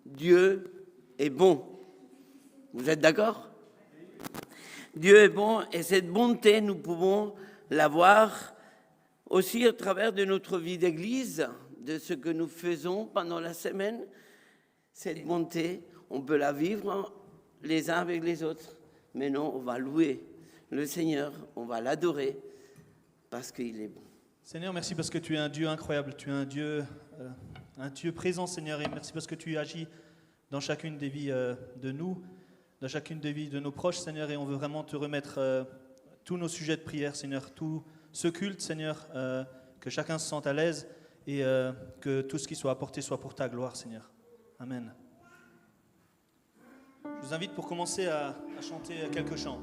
Dieu est bon. Vous êtes d'accord? Dieu est bon et cette bonté, nous pouvons la voir aussi au travers de notre vie d'église, de ce que nous faisons pendant la semaine. Cette bonté, on peut la vivre les uns avec les autres. Mais non, on va louer le Seigneur, on va l'adorer parce qu'il est bon. Seigneur, merci parce que tu es un Dieu incroyable, tu es un Dieu présent, Seigneur, et merci parce que tu agis dans chacune des vies de nous, dans chacune des vies de nos proches, Seigneur, et on veut vraiment te remettre tous nos sujets de prière, Seigneur, tout ce culte, Seigneur, que chacun se sente à l'aise et que tout ce qui soit apporté soit pour ta gloire, Seigneur. Amen. Je vous invite pour commencer à chanter quelques chants.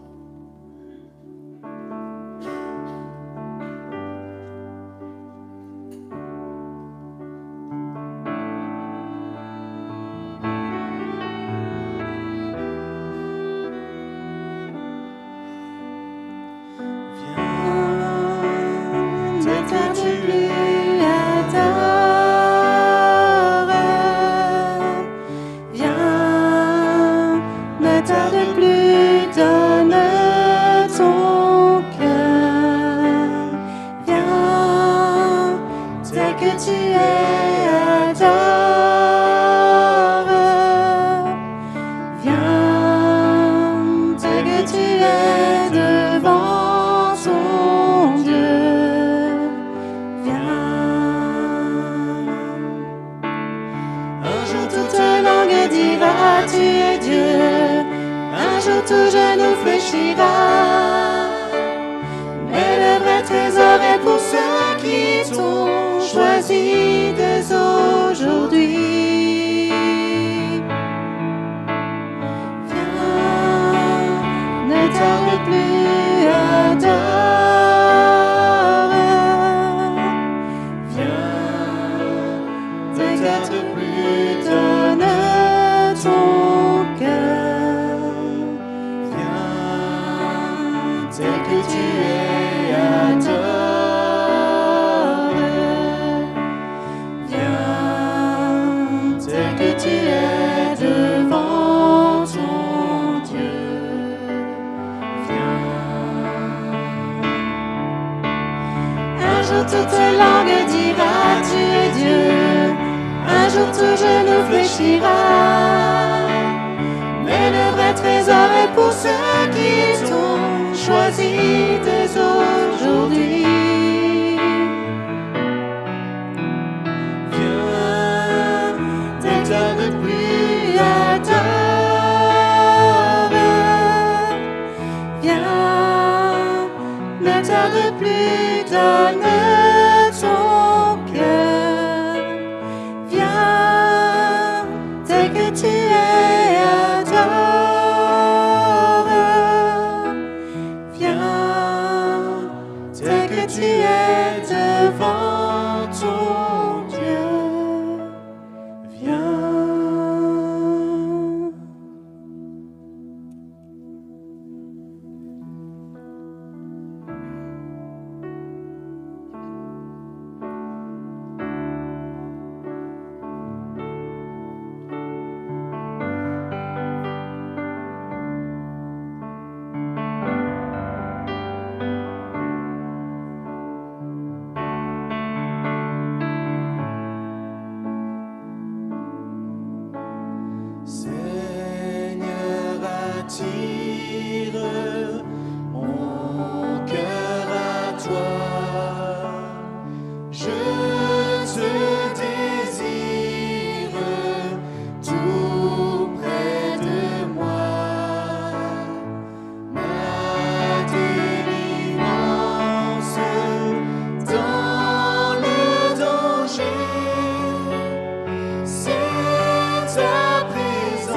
Ta présence.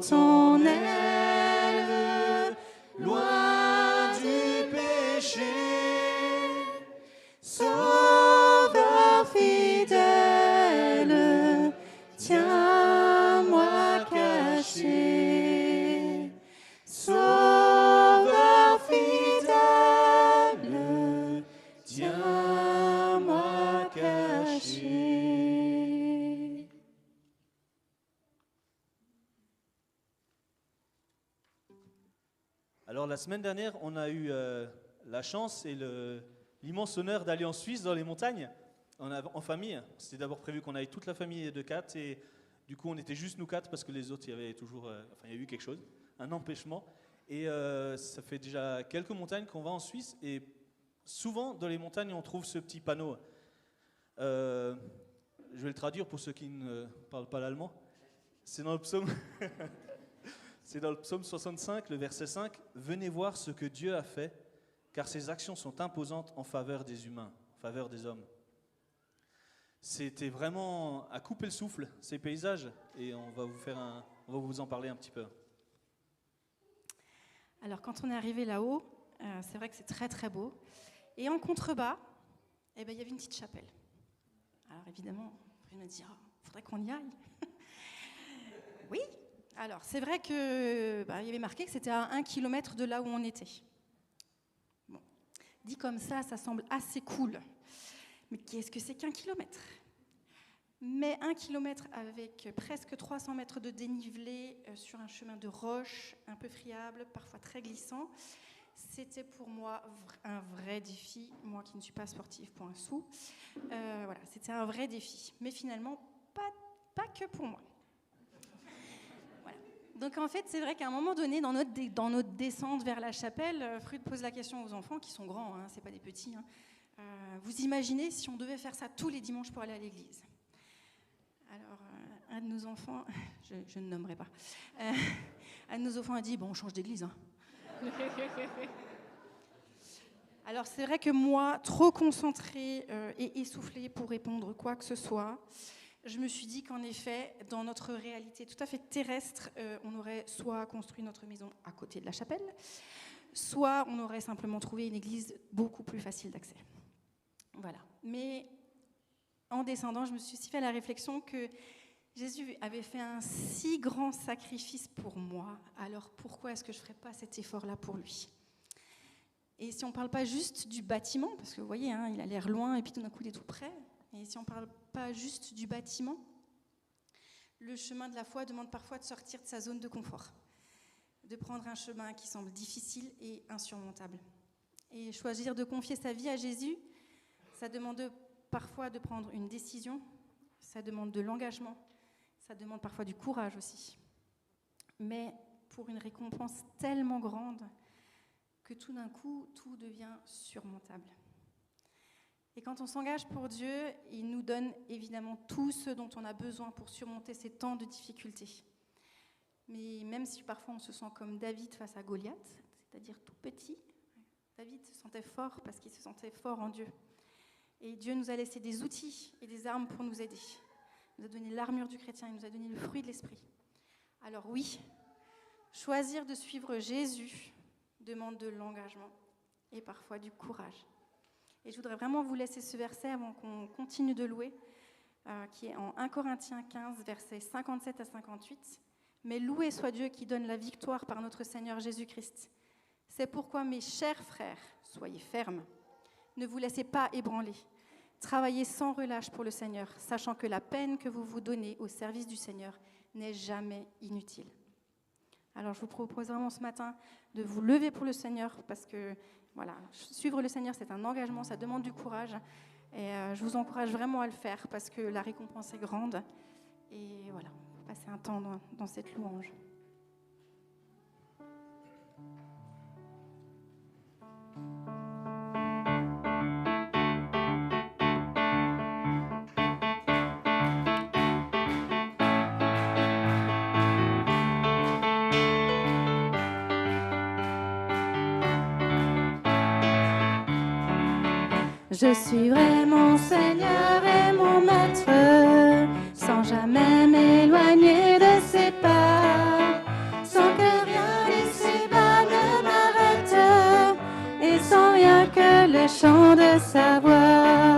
ton aile, loin du péché. Sauveur fidèle, tiens-moi caché. Sauveur fidèle, tiens-moi caché. Alors la semaine dernière, on a eu la chance et l'immense honneur d'aller en Suisse, dans les montagnes, en famille. C'était d'abord prévu qu'on aille toute la famille de 4 et du coup on était juste nous 4 parce que les autres, il y avait toujours, il y a eu quelque chose, un empêchement. Et ça fait déjà quelques montagnes qu'on va en Suisse et souvent dans les montagnes on trouve ce petit panneau. Je vais le traduire pour ceux qui ne parlent pas l'allemand. C'est dans le psaume... C'est dans le psaume 65, le verset 5. « Venez voir ce que Dieu a fait, car ses actions sont imposantes en faveur des humains, en faveur des hommes. » C'était vraiment à couper le souffle, ces paysages, et on va vous en parler un petit peu. Alors quand on est arrivé là-haut, c'est vrai que c'est très très beau. Et en contrebas, il y avait une petite chapelle. Alors évidemment, vous allez me dire, il faudrait qu'on y aille. Oui. Alors, c'est vrai qu'il y avait marqué que c'était à 1 kilomètre de là où on était. Bon. Dit comme ça semble assez cool. Mais qu'est-ce que c'est qu'1 kilomètre ? Mais 1 kilomètre avec presque 300 mètres de dénivelé sur un chemin de roche, un peu friable, parfois très glissant, c'était pour moi un vrai défi. Moi qui ne suis pas sportive pour un sou, voilà, c'était un vrai défi. Mais finalement, pas que pour moi. Donc en fait, c'est vrai qu'à un moment donné, dans notre descente vers la chapelle, Freud pose la question aux enfants, qui sont grands, hein, c'est pas des petits, hein, vous imaginez si on devait faire ça tous les dimanches pour aller à l'église ? Alors, un de nos enfants, je ne nommerai pas, un de nos enfants a dit, bon, on change d'église. Hein. Alors c'est vrai que moi, trop concentrée et essoufflée pour répondre quoi que ce soit, je me suis dit qu'en effet, dans notre réalité tout à fait terrestre, on aurait soit construit notre maison à côté de la chapelle, soit on aurait simplement trouvé une église beaucoup plus facile d'accès. Voilà. Mais en descendant, je me suis aussi fait la réflexion que Jésus avait fait un si grand sacrifice pour moi, alors pourquoi est-ce que je ne ferais pas cet effort-là pour lui ? Et si on ne parle pas juste du bâtiment, parce que vous voyez, hein, il a l'air loin et puis tout d'un coup il est tout près, et si on ne parle pas juste du bâtiment, le chemin de la foi demande parfois de sortir de sa zone de confort, de prendre un chemin qui semble difficile et insurmontable. Et choisir de confier sa vie à Jésus, ça demande parfois de prendre une décision, ça demande de l'engagement, ça demande parfois du courage aussi. Mais pour une récompense tellement grande que tout d'un coup, tout devient surmontable. Et quand on s'engage pour Dieu, il nous donne évidemment tout ce dont on a besoin pour surmonter ces temps de difficultés. Mais même si parfois on se sent comme David face à Goliath, c'est-à-dire tout petit, David se sentait fort parce qu'il se sentait fort en Dieu. Et Dieu nous a laissé des outils et des armes pour nous aider. Il nous a donné l'armure du chrétien, il nous a donné le fruit de l'esprit. Alors oui, choisir de suivre Jésus demande de l'engagement et parfois du courage. Et je voudrais vraiment vous laisser ce verset avant qu'on continue de louer, qui est en 1 Corinthiens 15, versets 57 à 58. « Mais loué soit Dieu qui donne la victoire par notre Seigneur Jésus-Christ. C'est pourquoi, mes chers frères, soyez fermes. Ne vous laissez pas ébranler. Travaillez sans relâche pour le Seigneur, sachant que la peine que vous vous donnez au service du Seigneur n'est jamais inutile. » Alors je vous propose vraiment ce matin de vous lever pour le Seigneur, parce que voilà, suivre le Seigneur, c'est un engagement, ça demande du courage. Et je vous encourage vraiment à le faire, parce que la récompense est grande. Et voilà, on va passer un temps dans cette louange. Je suivrai mon Seigneur et mon Maître, sans jamais m'éloigner de ses pas. chant de sa voix.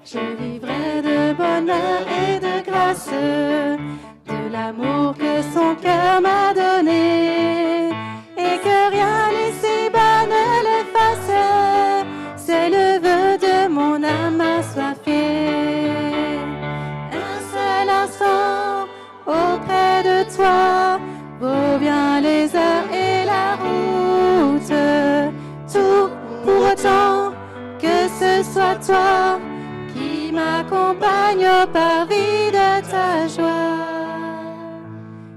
Je vivrai de bonheur et de grâce, de l'amour que son cœur m'a donné, et que rien ici-bas ne l'efface. C'est le vœu de mon âme assoiffée. Un seul instant auprès de toi vaut bien les heures et la route. Tout pour autant que ce soit toi qui m'accompagne au parvis de ta joie.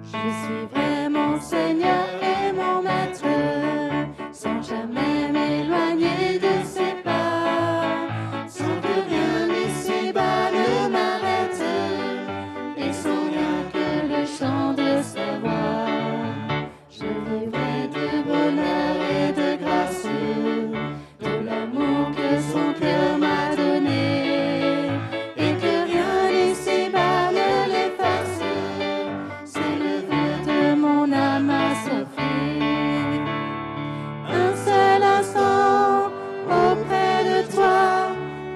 Je suivrai mon Seigneur et mon Maître, sans jamais m'éloigner de ses pas, sans que rien ici-bas ne m'arrête, et sans rien que le chant de sa voix. Je vivrai de bonheur et de grâce, de l'amour que son cœur m'a donné, et que rien ici-bas ne l'efface. C'est le vœu de mon âme assoiffée. Un seul instant auprès de toi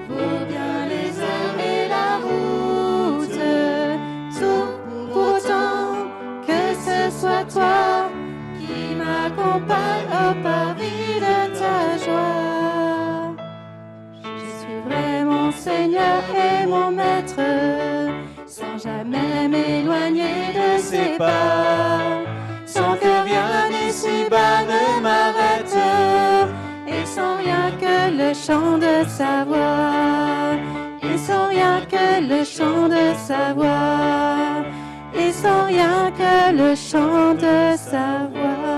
vaut bien les heures et la route. Tout pour autant que ce soit toi qui m'accompagne au parvis de ta joie. Je suivrai mon Seigneur et mon Maître, sans jamais m'éloigner de ses pas, sans que rien ici-bas ne m'arrête, et sans rien que le chant de sa voix, et sans rien que le chant de sa voix, et sans rien que le chant de sa voix.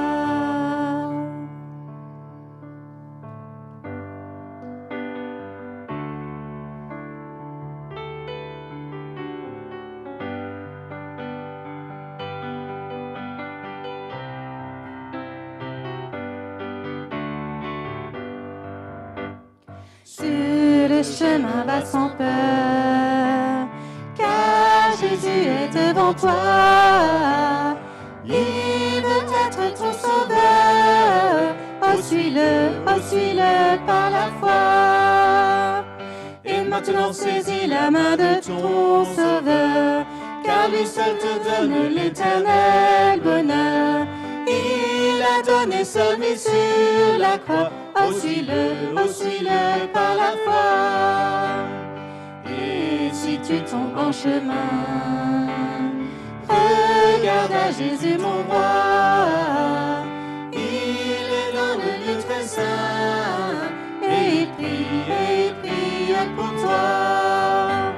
Sur le chemin va sans peur, car Jésus est devant toi. Il veut être ton sauveur. Oh, suis-le par la foi. Et maintenant saisis la main de ton sauveur, car lui seul te donne l'éternel bonheur. Il a donné sa vie sur la croix. Oh, suis-le par la foi. Et si tu tombes en chemin, regarde à Jésus mon roi. Il est dans le lieu très saint, et il prie pour toi.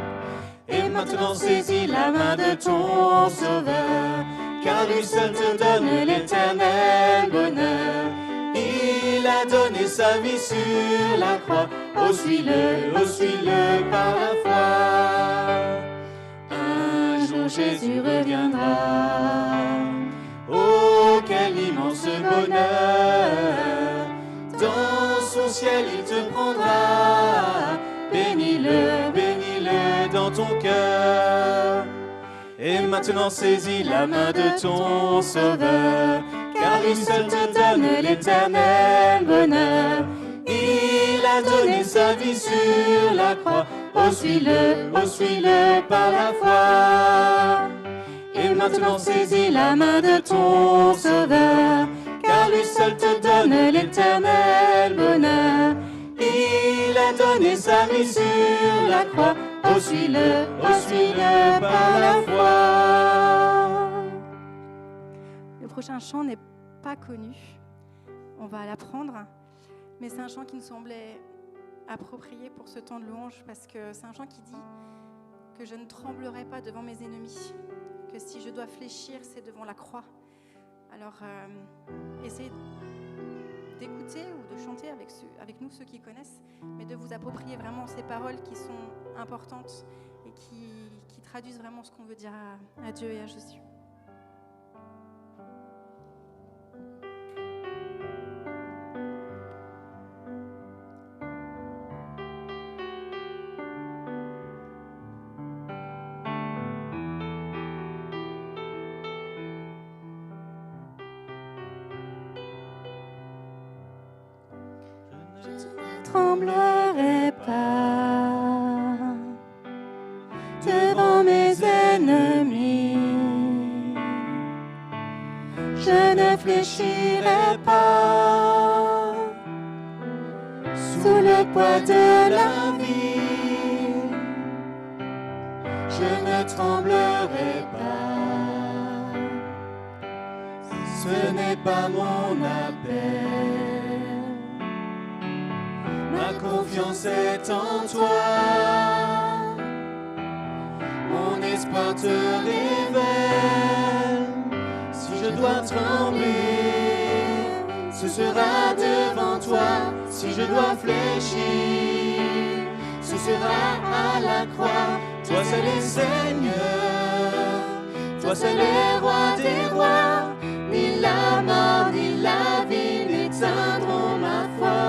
Et maintenant saisis la main de ton sauveur, car lui seul te donne l'éternel bonheur. Il a donné sa vie sur la croix. Oh, suis-le par la foi. Un jour Jésus reviendra. Oh, quel immense bonheur. Dans son ciel il te prendra. Bénis-le dans ton cœur. Et maintenant saisis la main de ton sauveur, car lui seul te donne l'éternel bonheur. Il a donné sa vie sur la croix. Oh, suis-le par la foi. Et maintenant saisis la main de ton sauveur, car lui seul te donne l'éternel bonheur. Il a donné sa vie sur la croix. Oh, suis-le par la foi. Le prochain chant n'est pas connu. On va l'apprendre. Mais c'est un chant qui nous semblait approprié pour ce temps de louange, parce que c'est un chant qui dit que je ne tremblerai pas devant mes ennemis, que si je dois fléchir, c'est devant la croix. Alors, essayez d'écouter ou de chanter avec nous, ceux qui connaissent, mais de vous approprier vraiment ces paroles qui sont importantes et qui traduisent vraiment ce qu'on veut dire à Dieu et à Jésus. Je ne tremblerai je ne fléchirai pas sous le poids de la vie. Je ne tremblerai pas, ce n'est pas mon appel. Ma confiance est en toi, mon espoir te révèle. Si je dois trembler, ce sera devant toi. Si je dois fléchir, ce sera à la croix. Toi seul est Seigneur, toi seul est roi des rois. Ni la mort ni la vie n'éteindront ma foi.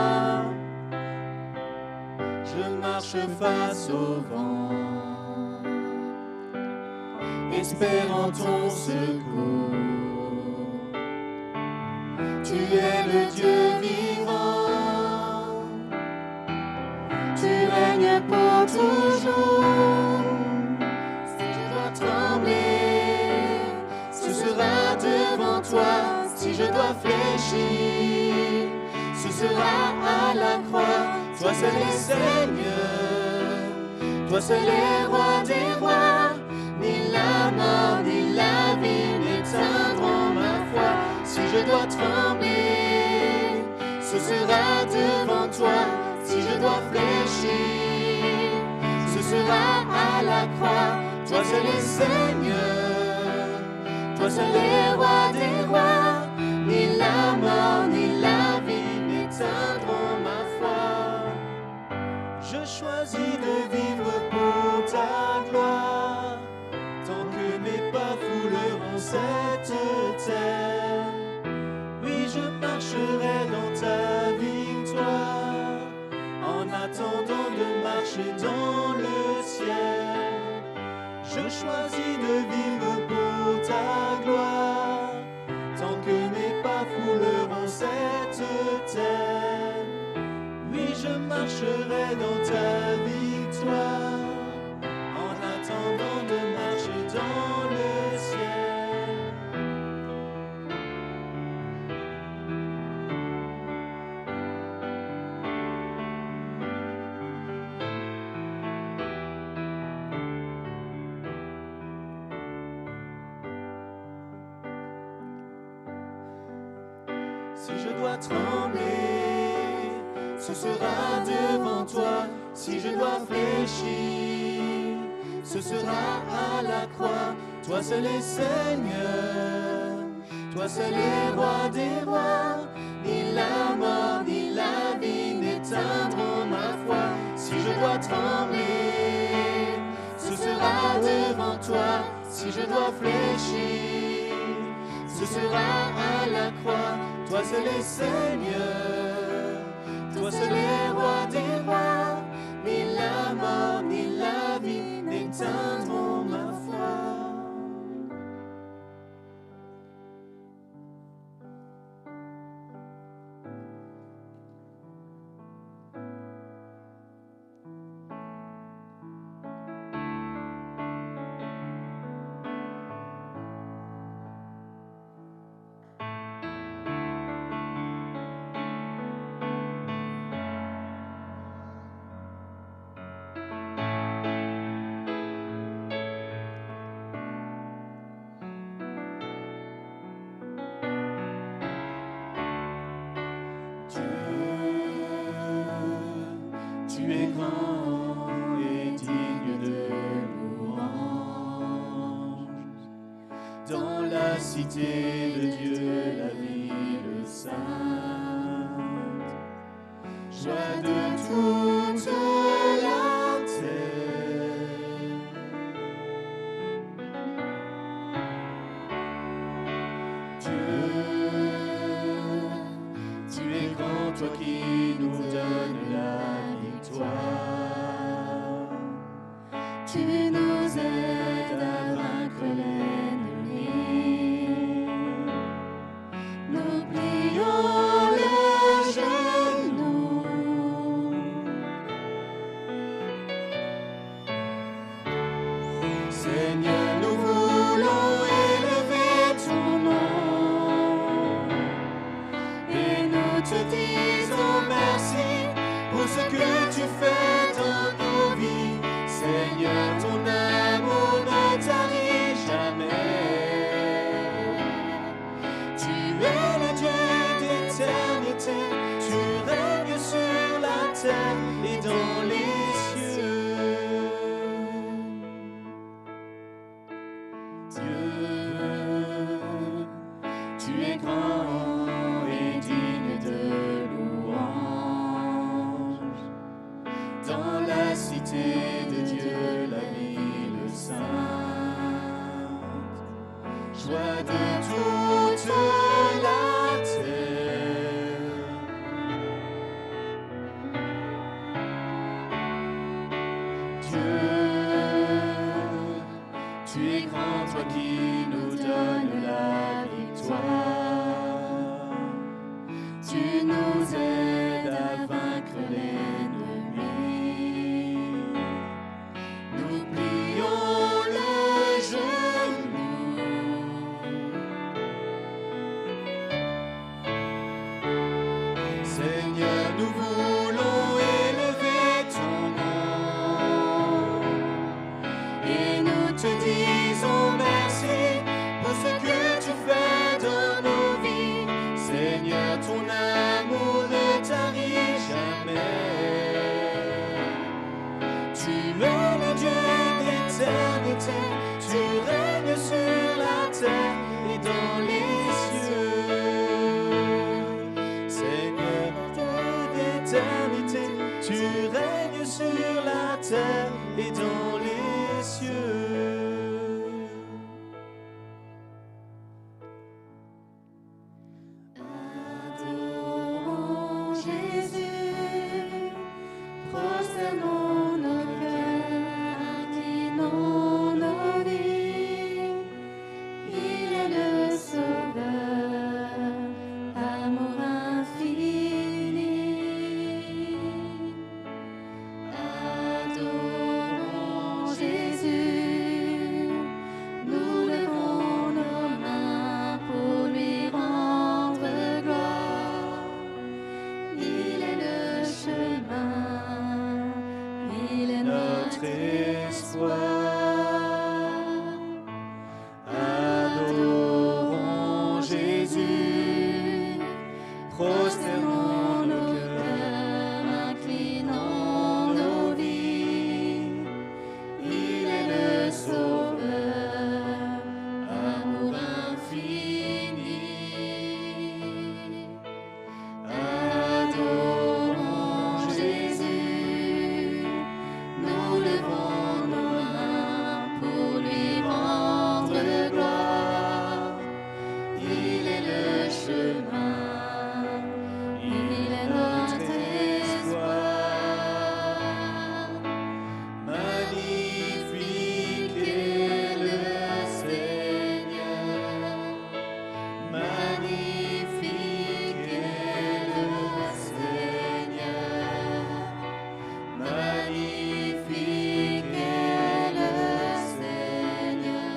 Je marche face au vent, espérant ton secours. Tu es le Dieu vivant, tu règnes pour toujours. Si je dois trembler, ce sera devant toi. Si je dois fléchir, ce sera à la croix. Toi seul est Seigneur, toi seul est roi des rois. Ni la mort ni la vie n'éteindront ma foi. Si je dois trembler, ce sera devant toi. Si je dois fléchir, ce sera à la croix. Toi seul est Seigneur, toi seul est roi des rois. Ni la mort ni la vie n'éteindront ma foi. Je choisis de vivre pour ta gloire, tant que mes pas fouleront cette terre. Oui, je marcherai dans ta victoire, en attendant de marcher dans le ciel. Je choisis de vivre pour ta gloire, tant que mes pas fouleront cette terre. Oui, je marcherai dans ta victoire, en attendant de marcher dans le ciel. Si je dois trembler, ce sera devant toi. Si je dois fléchir, ce sera à la croix. Toi seul est Seigneur, toi seul est roi des rois. Ni la mort ni la vie n'éteindront ma foi. Si je dois trembler, ce sera devant toi. Si je dois fléchir, ce sera à la croix. Toi seul est Seigneur, toi seul est roi des rois. Ni la mort ni la vie n'éteindront ma foi. Tu es grand et digne de louange. Dans la cité de Dieu, la ville sainte, joie de toute la terre. Dieu, tu es grand, toi qui nous donnes la victoire. Tu nous aides à vaincre l'ennemi. Nous plions les genoux. Seigneur, nous voulons élever ton nom. pour ce que tu fais dans nos vies. Seigneur, ton amour ne tarit jamais. Tu es le Dieu d'éternité, tu règnes sur la terre et dans les cieux. Dieu, tu es grand et digne de louange. Dans la cité de Dieu, la ville sainte, joie de toute la terre. Dieu, tu es grand, toi qui nous donnes la victoire. Tu nous aides à vaincre l'ennemi. Nous plions le genou. Seigneur, nous voulons élever ton nom et nous te disons merci pour ce que tu fais dans nos vies. Seigneur, ton amour ne tarit jamais. Tu es le Dieu d'éternité, tu règnes sur la terre et dans les cieux. Seigneur, Dieu d'éternité, tu règnes sur la terre et dans les cieux. Adorons Jésus, prosternons nos cœurs, inclinons nos vies. Il est le Sauveur, amour infini. Adorons Jésus, nous levons nos mains pour lui rendre gloire. Il est le chemin, il est notre espoir. Adorons Jésus, prosternons nos cœurs, inclinons nos vies. Il est le Sauveur, amour infini. Adorons Jésus, nous levons nos mains pour lui rendre gloire. Il est le chemin, il est notre espoir. Magnifique est le Seigneur, magnifique est le Seigneur, magnifique est le Seigneur,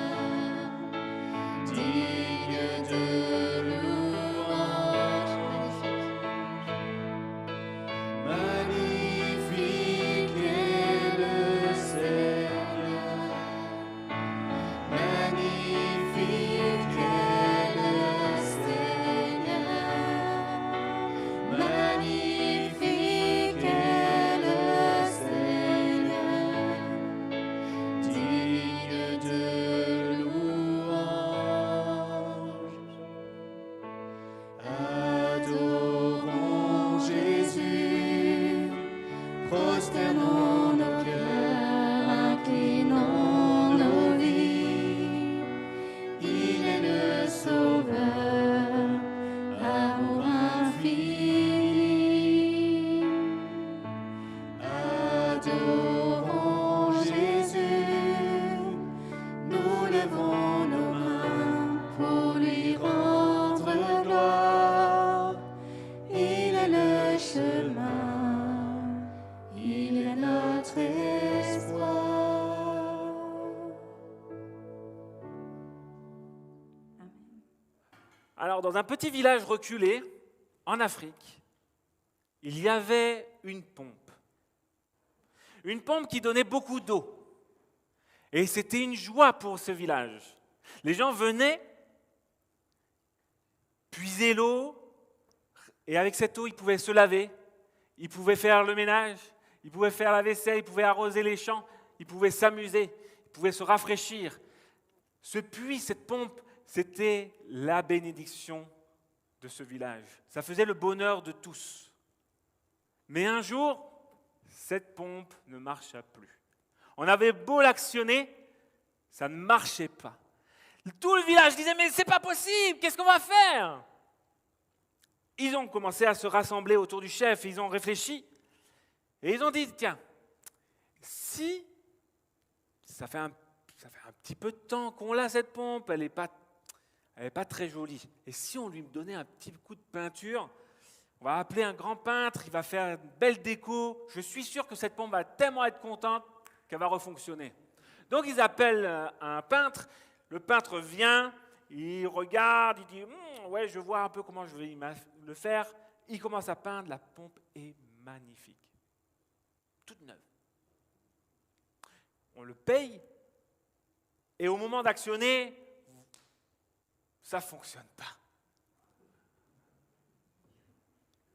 digne de louange. Magnifique est le Seigneur, magnifique est le Seigneur, magnifique est le Seigneur, digne de louange. Adorons Jésus, prosternons nos cœurs, inclinons nos vies. Il est le Sauveur, amour infini. Adorons Jésus, nous levons nos mains pour lui rendre gloire. Il est le chemin, il est notre espoir. Alors, dans un petit village reculé, en Afrique, il y avait une pompe. Une pompe qui donnait beaucoup d'eau. Et c'était une joie pour ce village. Les gens venaient puiser l'eau, et avec cette eau, ils pouvaient se laver, ils pouvaient faire le ménage, ils pouvaient faire la vaisselle, ils pouvaient arroser les champs, ils pouvaient s'amuser, ils pouvaient se rafraîchir. Ce puits, cette pompe, c'était la bénédiction de ce village. Ça faisait le bonheur de tous. Mais un jour, cette pompe ne marcha plus. On avait beau l'actionner, ça ne marchait pas. Tout le village disait « Mais c'est pas possible, qu'est-ce qu'on va faire ?» Ils ont commencé à se rassembler autour du chef, ils ont réfléchi. Et ils ont dit « Tiens, si ça fait un petit peu de temps qu'on l'a cette pompe, elle n'est pas très jolie. Et si on lui donnait un petit coup de peinture, on va appeler un grand peintre, il va faire une belle déco. Je suis sûr que cette pompe va tellement être contente qu'elle va refonctionner. » Donc ils appellent un peintre. Le peintre vient, il regarde, il dit « Ouais, je vois un peu comment je vais le faire. » Il commence à peindre, la pompe est magnifique. Toute neuve. On le paye, et au moment d'actionner, ça ne fonctionne pas.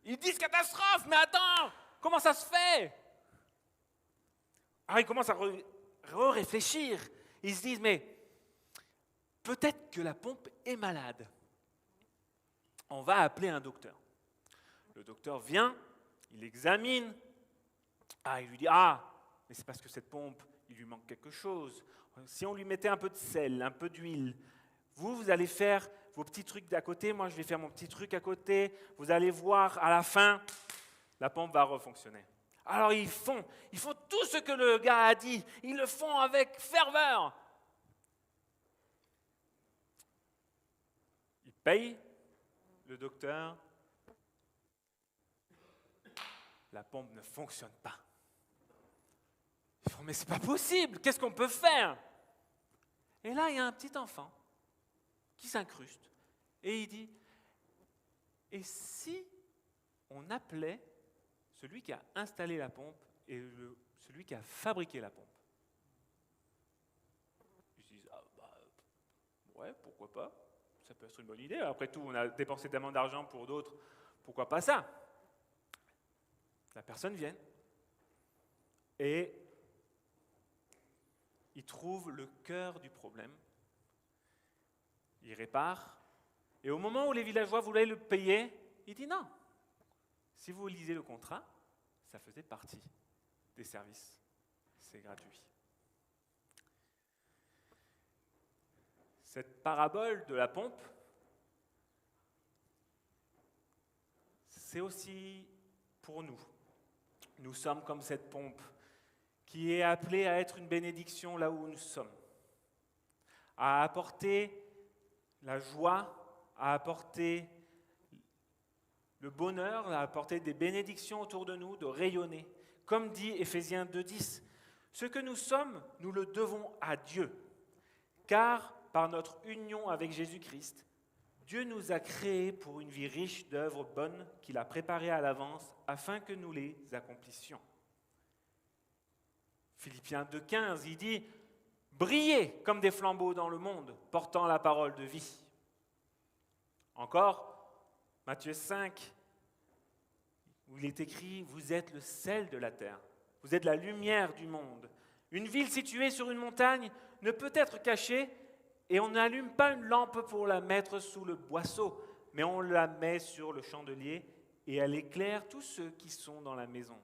Ils disent catastrophe, mais attends, comment ça se fait? Alors ils commencent à réfléchir. Ils se disent, mais peut-être que la pompe est malade. On va appeler un docteur. Le docteur vient, il examine. Il lui dit, mais c'est parce que cette pompe, il lui manque quelque chose. Si on lui mettait un peu de sel, un peu d'huile, vous allez faire vos petits trucs d'à côté, moi je vais faire mon petit truc à côté, vous allez voir à la fin, la pompe va refonctionner. Alors ils font tout ce que le gars a dit, ils le font avec ferveur. Ils payent le docteur, la pompe ne fonctionne pas. Ils font, mais c'est pas possible, qu'est-ce qu'on peut faire? Et là, il y a un petit enfant qui s'incruste et il dit, et si on appelait celui qui a installé la pompe et celui qui a fabriqué la pompe? Ils disent, ouais, pourquoi pas, ça peut être une bonne idée, après tout, on a dépensé tellement d'argent pour d'autres, pourquoi pas ça? La personne vient et il trouve le cœur du problème, il répare, et au moment où les villageois voulaient le payer, il dit non. Si vous lisez le contrat, ça faisait partie des services, c'est gratuit. Cette parabole de la pompe, c'est aussi pour nous. Nous sommes comme cette pompe qui est appelée à être une bénédiction là où nous sommes, à apporter la joie, à apporter le bonheur, à apporter des bénédictions autour de nous, de rayonner. Comme dit Éphésiens 2,10, ce que nous sommes, nous le devons à Dieu, car par notre union avec Jésus-Christ, Dieu nous a créés pour une vie riche d'œuvres bonnes qu'il a préparées à l'avance afin que nous les accomplissions. Philippiens 2,15, il dit « Brillez comme des flambeaux dans le monde, portant la parole de vie. » Encore, Matthieu 5, où il est écrit « Vous êtes le sel de la terre, vous êtes la lumière du monde. Une ville située sur une montagne ne peut être cachée, et on n'allume pas une lampe pour la mettre sous le boisseau, mais on la met sur le chandelier, et elle éclaire tous ceux qui sont dans la maison.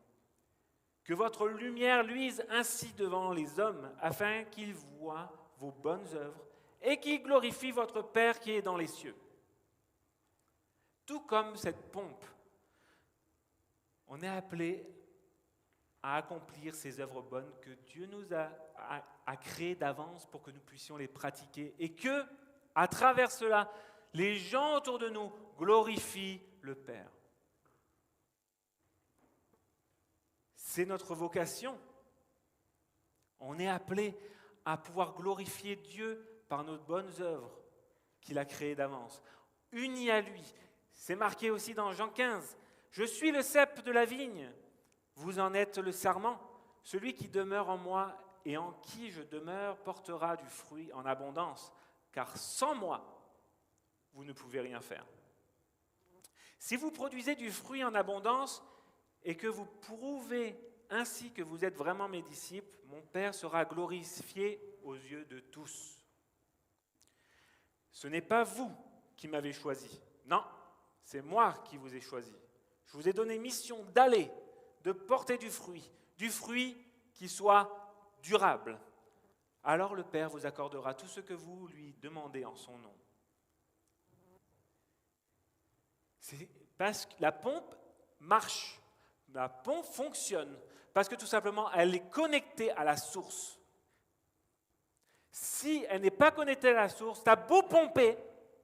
Que votre lumière luise ainsi devant les hommes, afin qu'ils voient vos bonnes œuvres et qu'ils glorifient votre Père qui est dans les cieux. » Tout comme cette pompe, on est appelé à accomplir ces œuvres bonnes que Dieu nous a créées d'avance pour que nous puissions les pratiquer et que, à travers cela, les gens autour de nous glorifient le Père. C'est notre vocation. On est appelé à pouvoir glorifier Dieu par nos bonnes œuvres qu'il a créées d'avance. Unis à lui. C'est marqué aussi dans Jean 15. Je suis le cep de la vigne, vous en êtes le sarment. Celui qui demeure en moi et en qui je demeure portera du fruit en abondance, car sans moi, vous ne pouvez rien faire. Si vous produisez du fruit en abondance et que vous prouvez ainsi que vous êtes vraiment mes disciples, mon Père sera glorifié aux yeux de tous. Ce n'est pas vous qui m'avez choisi, non, c'est moi qui vous ai choisi. Je vous ai donné mission d'aller, de porter du fruit qui soit durable. Alors le Père vous accordera tout ce que vous lui demandez en son nom. C'est parce que la pompe marche, la pompe fonctionne, parce que tout simplement, elle est connectée à la source. Si elle n'est pas connectée à la source, tu as beau pomper,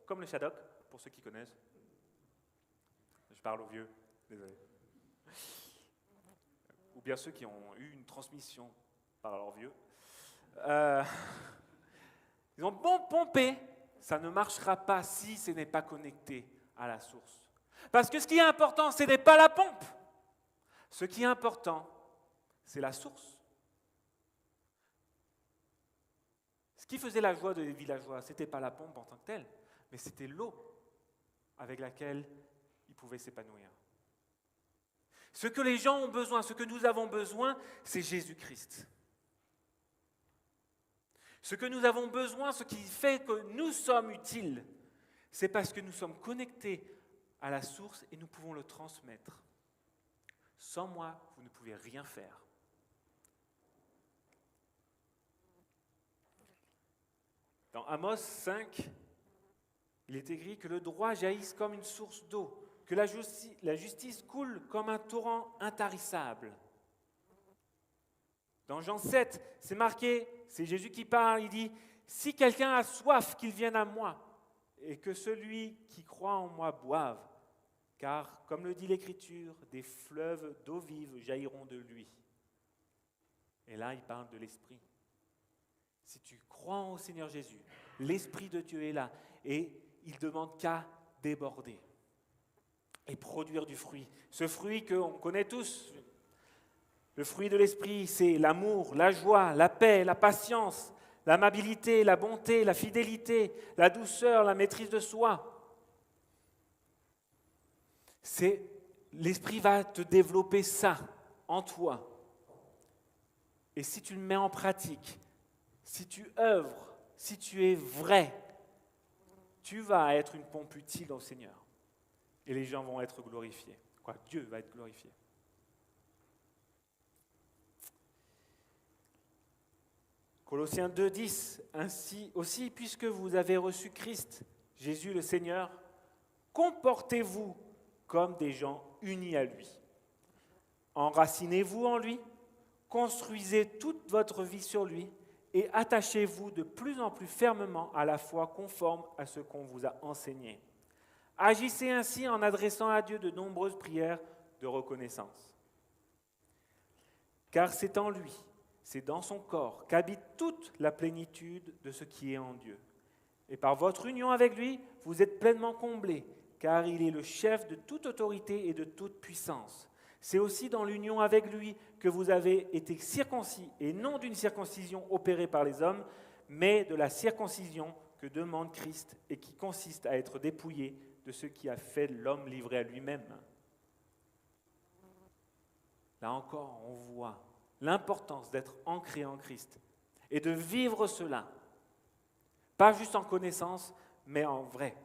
comme le Shadok, pour ceux qui connaissent. Je parle aux vieux, désolé. Ou bien ceux qui ont eu une transmission par leurs vieux. Ils ont beau pomper, ça ne marchera pas si ce n'est pas connecté à la source. Parce que ce qui est important, ce n'est pas la pompe. Ce qui est important, c'est la source. Ce qui faisait la joie des villageois, ce n'était pas la pompe en tant que telle, mais c'était l'eau avec laquelle ils pouvaient s'épanouir. Ce que les gens ont besoin, ce que nous avons besoin, c'est Jésus-Christ. Ce que nous avons besoin, ce qui fait que nous sommes utiles, c'est parce que nous sommes connectés à la source et nous pouvons le transmettre. Sans moi, vous ne pouvez rien faire. Dans Amos 5, il est écrit que le droit jaillisse comme une source d'eau, que la justice coule comme un torrent intarissable. Dans Jean 7, c'est marqué, c'est Jésus qui parle, il dit « Si quelqu'un a soif, qu'il vienne à moi, et que celui qui croit en moi boive, car, comme le dit l'Écriture, des fleuves d'eau vive jailliront de lui. » Et là, il parle de l'Esprit. Si tu crois au Seigneur Jésus, l'Esprit de Dieu est là, et il ne demande qu'à déborder et produire du fruit. Ce fruit qu'on connaît tous, le fruit de l'Esprit, c'est l'amour, la joie, la paix, la patience, l'amabilité, la bonté, la fidélité, la douceur, la maîtrise de soi. L'Esprit va te développer ça en toi. Et si tu le mets en pratique, si tu œuvres, si tu es vrai, tu vas être une pompe utile au Seigneur. Et les gens vont être glorifiés. Dieu va être glorifié. Colossiens 2,10, ainsi aussi, puisque vous avez reçu Christ, Jésus le Seigneur, comportez-vous comme des gens unis à lui. Enracinez-vous en lui, construisez toute votre vie sur lui et attachez-vous de plus en plus fermement à la foi conforme à ce qu'on vous a enseigné. Agissez ainsi en adressant à Dieu de nombreuses prières de reconnaissance. Car c'est en lui, c'est dans son corps qu'habite toute la plénitude de ce qui est en Dieu. Et par votre union avec lui, vous êtes pleinement comblés, car il est le chef de toute autorité et de toute puissance. C'est aussi dans l'union avec lui que vous avez été circoncis, et non d'une circoncision opérée par les hommes, mais de la circoncision que demande Christ et qui consiste à être dépouillé de ce qui a fait l'homme livré à lui-même. Là encore, on voit l'importance d'être ancré en Christ et de vivre cela, pas juste en connaissance, mais en vrai.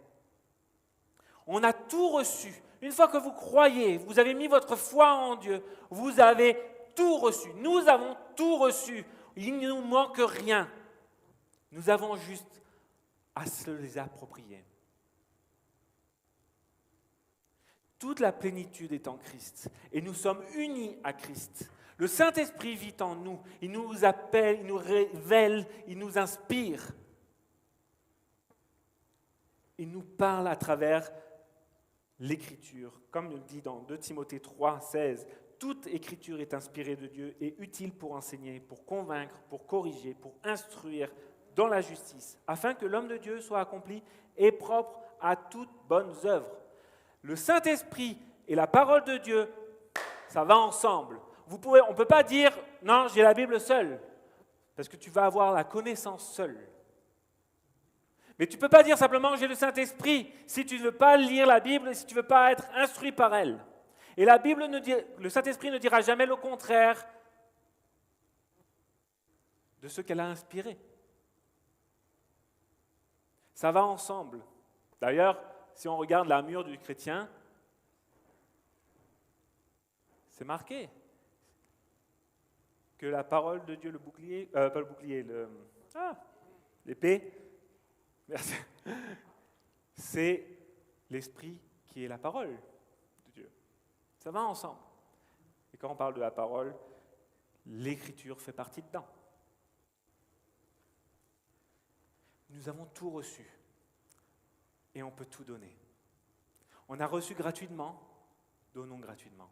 On a tout reçu. Une fois que vous croyez, vous avez mis votre foi en Dieu, vous avez tout reçu. Nous avons tout reçu. Il ne nous manque rien. Nous avons juste à se les approprier. Toute la plénitude est en Christ et nous sommes unis à Christ. Le Saint-Esprit vit en nous, il nous appelle, il nous révèle, il nous inspire. Il nous parle à travers l'Écriture. Comme il dit dans 2 Timothée 3, 16, toute Écriture est inspirée de Dieu et utile pour enseigner, pour convaincre, pour corriger, pour instruire dans la justice, afin que l'homme de Dieu soit accompli et propre à toutes bonnes œuvres. Le Saint-Esprit et la parole de Dieu, ça va ensemble. On ne peut pas dire, non, j'ai la Bible seule, parce que tu vas avoir la connaissance seule. Mais tu ne peux pas dire simplement, j'ai le Saint-Esprit, si tu ne veux pas lire la Bible, si tu ne veux pas être instruit par elle. Et la Bible le Saint-Esprit ne dira jamais le contraire de ce qu'elle a inspiré. Ça va ensemble. D'ailleurs, si on regarde l'armure du chrétien, c'est marqué que la parole de Dieu, le bouclier, pas le bouclier, l'épée, merci, c'est l'esprit qui est la parole de Dieu. Ça va ensemble. Et quand on parle de la parole, l'écriture fait partie dedans. Nous avons tout reçu et on peut tout donner. On a reçu gratuitement, donnons gratuitement.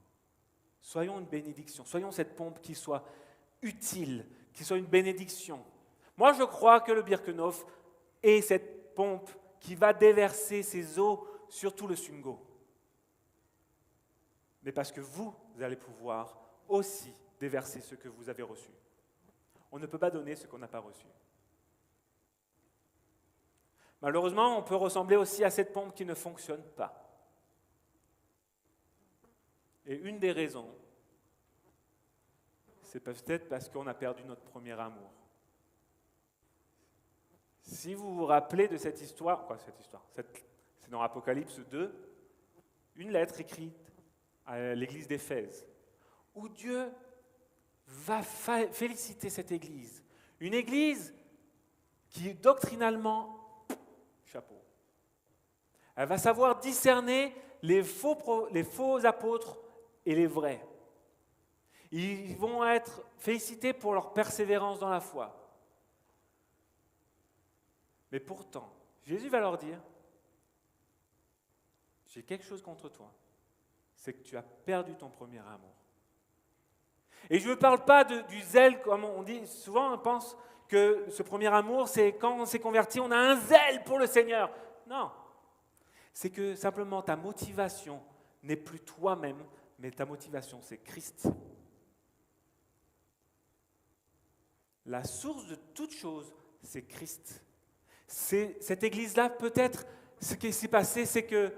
Soyons une bénédiction, soyons cette pompe qui soit utile, qui soit une bénédiction. Moi, je crois que le Birkenhof est cette pompe qui va déverser ses eaux sur tout le Sungo. Mais parce que vous allez pouvoir aussi déverser ce que vous avez reçu. On ne peut pas donner ce qu'on n'a pas reçu. Malheureusement, on peut ressembler aussi à cette pompe qui ne fonctionne pas. Et une des raisons, c'est peut-être parce qu'on a perdu notre premier amour. Si vous vous rappelez de cette histoire, c'est dans Apocalypse 2, une lettre écrite à l'église d'Éphèse, où Dieu va féliciter cette église. Une église qui, doctrinalement, chapeau. Elle va savoir discerner les faux apôtres et les vrais. Ils vont être félicités pour leur persévérance dans la foi. Mais pourtant, Jésus va leur dire, j'ai quelque chose contre toi, c'est que tu as perdu ton premier amour. Et je ne parle pas du zèle, comme on dit, souvent on pense que ce premier amour, c'est quand on s'est converti, on a un zèle pour le Seigneur. Non, c'est que simplement ta motivation n'est plus toi-même, mais ta motivation, c'est Christ. La source de toute chose, c'est Christ. Cette église-là, peut-être, ce qui s'est passé, c'est qu'elle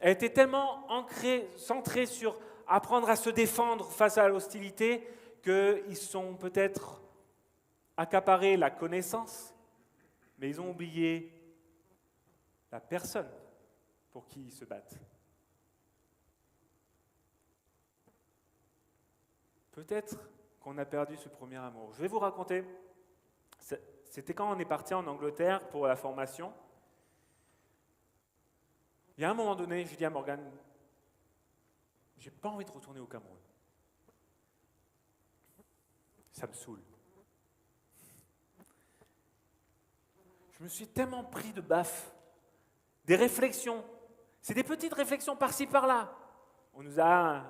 était tellement ancrée, centrée sur apprendre à se défendre face à l'hostilité, qu'ils sont peut-être accaparés la connaissance, mais ils ont oublié la personne pour qui ils se battent. Peut-être qu'on a perdu ce premier amour. Je vais vous raconter, c'était quand on est parti en Angleterre pour la formation. Il y a un moment donné, je dis à Morgane, j'ai pas envie de retourner au Cameroun. Ça me saoule. Je me suis tellement pris de baffes, des réflexions. C'est des petites réflexions par-ci, par-là. On nous a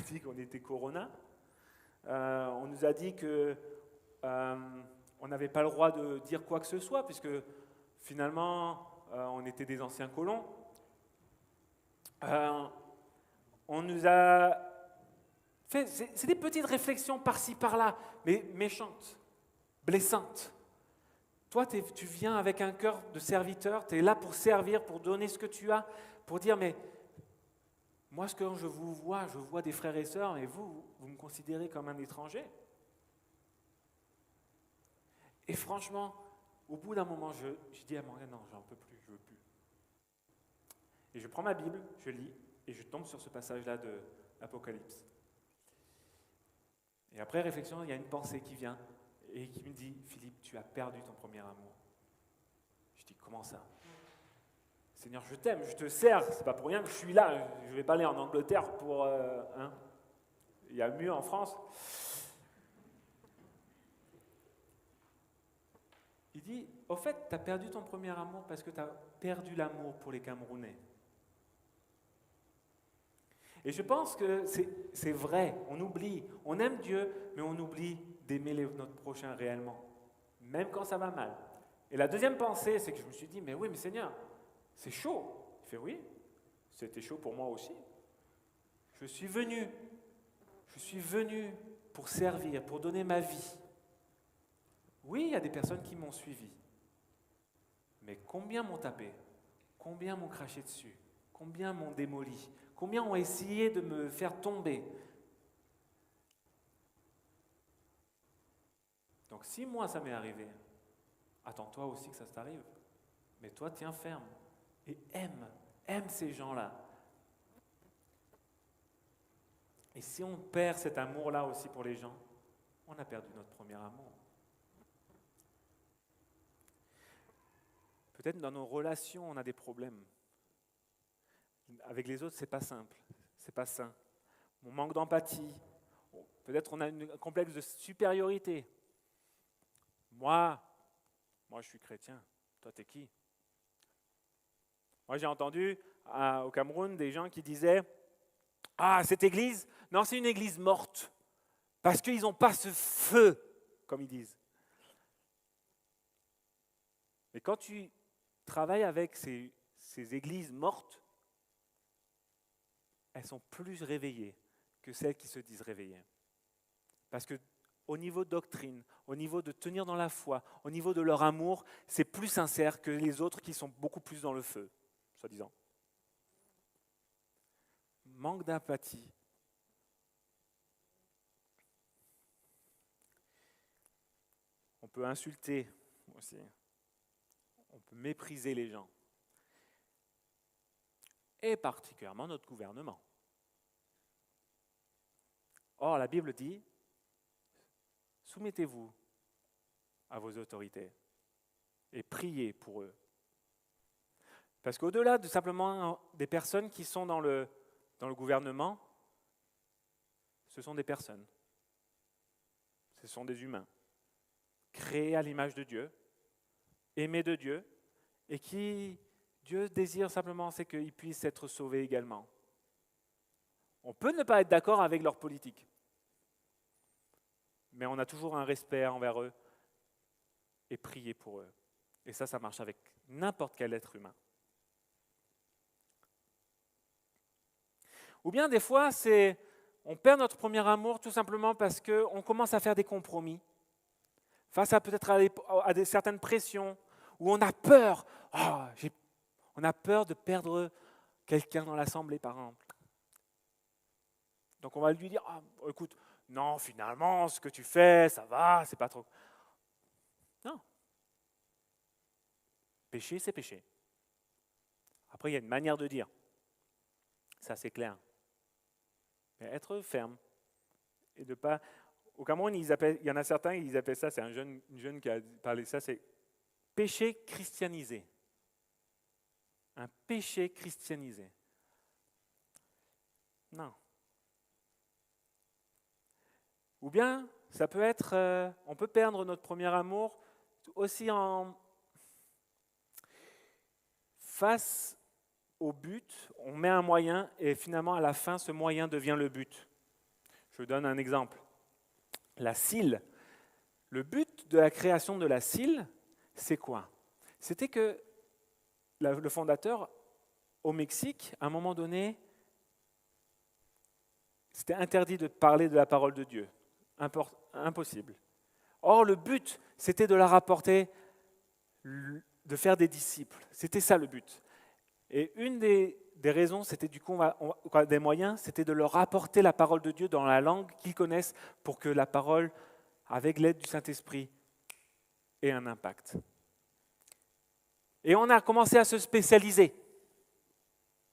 dit qu'on était Corona. On nous a dit qu'on n'avait pas le droit de dire quoi que ce soit, puisque finalement, on était des anciens colons. On nous a fait... C'est des petites réflexions par-ci, par-là, mais méchantes, blessantes. Toi, tu viens avec un cœur de serviteur, tu es là pour servir, pour donner ce que tu as, pour dire, mais moi, quand je vous vois, je vois des frères et sœurs, mais vous me considérez comme un étranger. Et franchement, au bout d'un moment, je dis à Morgane, non, j'en peux plus, je veux plus. Et je prends ma Bible, je lis, et je tombe sur ce passage-là de l'Apocalypse. Et après réflexion, il y a une pensée qui vient, et qui me dit, Philippe, tu as perdu ton premier amour. Je dis, comment ça ? Seigneur, je t'aime, je te sers, c'est pas pour rien que je suis là, je ne vais pas aller en Angleterre pour... Il y a mieux en France. Il dit, au fait, tu as perdu ton premier amour parce que tu as perdu l'amour pour les Camerounais. Et je pense que c'est vrai, on oublie, on aime Dieu, mais on oublie d'aimer notre prochain réellement, même quand ça va mal. Et la deuxième pensée, c'est que je me suis dit, mais oui, mais Seigneur, c'est chaud. Il fait, oui, c'était chaud pour moi aussi. Je suis venu pour servir, pour donner ma vie. Oui, il y a des personnes qui m'ont suivi. Mais combien m'ont tapé? Combien m'ont craché dessus? Combien m'ont démoli? Combien ont essayé de me faire tomber? Donc si moi ça m'est arrivé, attends-toi aussi que ça t'arrive. Mais toi, tiens ferme et aime ces gens-là. Et si on perd cet amour-là aussi pour les gens, on a perdu notre premier amour. Peut-être dans nos relations, on a des problèmes. Avec les autres, c'est pas simple, c'est pas sain. On manque d'empathie. Peut-être on a un complexe de supériorité. Moi, je suis chrétien. Toi, t'es qui? Moi, j'ai entendu au Cameroun des gens qui disaient « Ah, cette église, non, c'est une église morte, parce qu'ils n'ont pas ce feu, comme ils disent. » Mais quand tu travailles avec ces églises mortes, elles sont plus réveillées que celles qui se disent réveillées. Parce que au niveau de doctrine, au niveau de tenir dans la foi, au niveau de leur amour, c'est plus sincère que les autres qui sont beaucoup plus dans le feu, soi-disant. Manque d'empathie. On peut insulter aussi. On peut mépriser les gens. Et particulièrement notre gouvernement. Or, la Bible dit, soumettez-vous à vos autorités et priez pour eux. Parce qu'au-delà de simplement des personnes qui sont dans le gouvernement, ce sont des personnes. Ce sont des humains, créés à l'image de Dieu, aimés de Dieu, et qui, Dieu désire simplement, c'est qu'ils puissent être sauvés également. On peut ne pas être d'accord avec leur politique, mais on a toujours un respect envers eux et prier pour eux. Et ça marche avec n'importe quel être humain. Ou bien des fois, on perd notre premier amour tout simplement parce qu'on commence à faire des compromis face à peut-être à certaines pressions où on a peur. On a peur de perdre quelqu'un dans l'assemblée, par exemple. Donc on va lui dire, écoute, non, finalement, ce que tu fais, ça va, c'est pas trop. Non. Péché, c'est péché. Après, il y a une manière de dire. Ça, c'est clair. Mais être ferme et de pas. Au Cameroun, il y en a certains, ils appellent ça, c'est une jeune qui a parlé de ça, c'est péché christianisé. Un péché christianisé. Non. Ou bien, ça peut être, on peut perdre notre premier amour aussi face au but, on met un moyen et finalement à la fin, ce moyen devient le but. Je vous donne un exemple. La CIL. Le but de la création de la CIL, c'est quoi? C'était que le fondateur, au Mexique, à un moment donné, c'était interdit de parler de la parole de Dieu. Impossible. Or, le but, c'était de leur apporter, de faire des disciples. C'était ça le but. Et une des raisons, c'était du coup, des moyens, c'était de leur apporter la parole de Dieu dans la langue qu'ils connaissent pour que la parole, avec l'aide du Saint-Esprit, ait un impact. Et on a commencé à se spécialiser.